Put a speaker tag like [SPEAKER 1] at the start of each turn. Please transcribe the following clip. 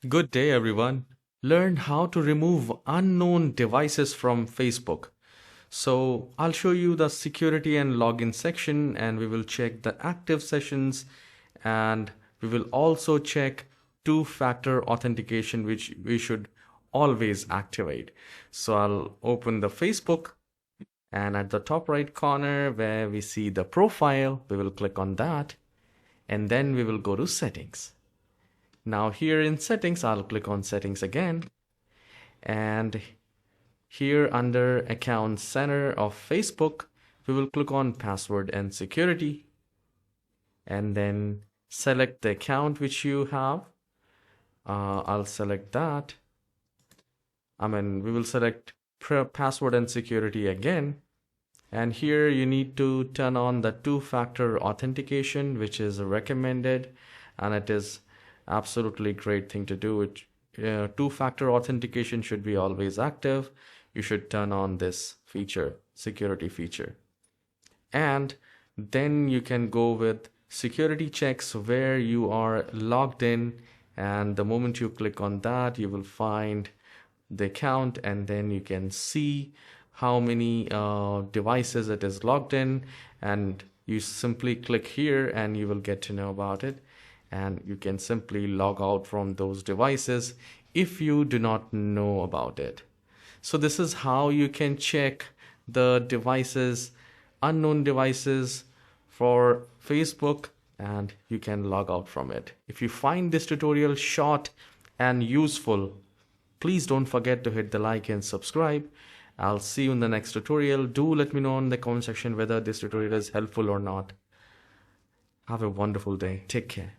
[SPEAKER 1] Good day, everyone. Learn how to remove unknown devices from Facebook. So I'll show you the security and login section, and we will check the active sessions, and we will also check two-factor authentication, which we should always activate. So I'll open the Facebook, and at the top right corner where we see the profile, we will click on that, and then we will go to settings. Now here in settings, I'll click on settings again, and here under account center of Facebook, we will click on password and security, and then select the account which you have. I'll select that. We will select password and security again, and here you need to turn on the two-factor authentication, which is recommended, and it is absolutely great thing to do. Two-factor authentication should be always active. You should turn on this feature, security feature, and then you can go with security checks where you are logged in, and the moment you click on that, you will find the account, and then you can see how many devices it is logged in, and you simply click here and you will get to know about it, and you can simply log out from those devices if you do not know about it. So this is how you can check the devices, unknown devices for Facebook, and you can log out from it. If you find this tutorial short and useful, please don't forget to hit the like and subscribe. I'll see you in the next tutorial. Do let me know in the comment section whether this tutorial is helpful or not. Have a wonderful day. Take care.